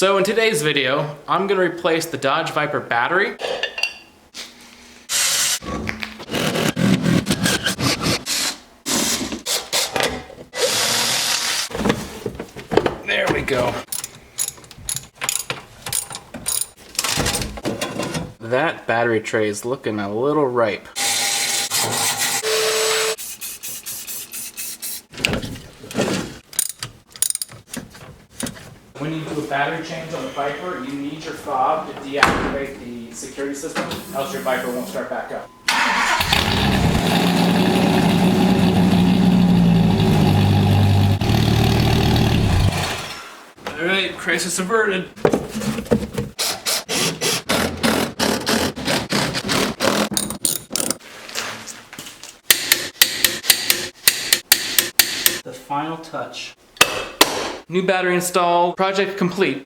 So in today's video, I'm gonna replace the Dodge Viper battery. There we go. That battery tray is looking a little ripe. When you do a battery change on the Viper, you need your fob to deactivate the security system, else your Viper won't start back up. Alright, crisis averted. The final touch. New battery installed, project complete.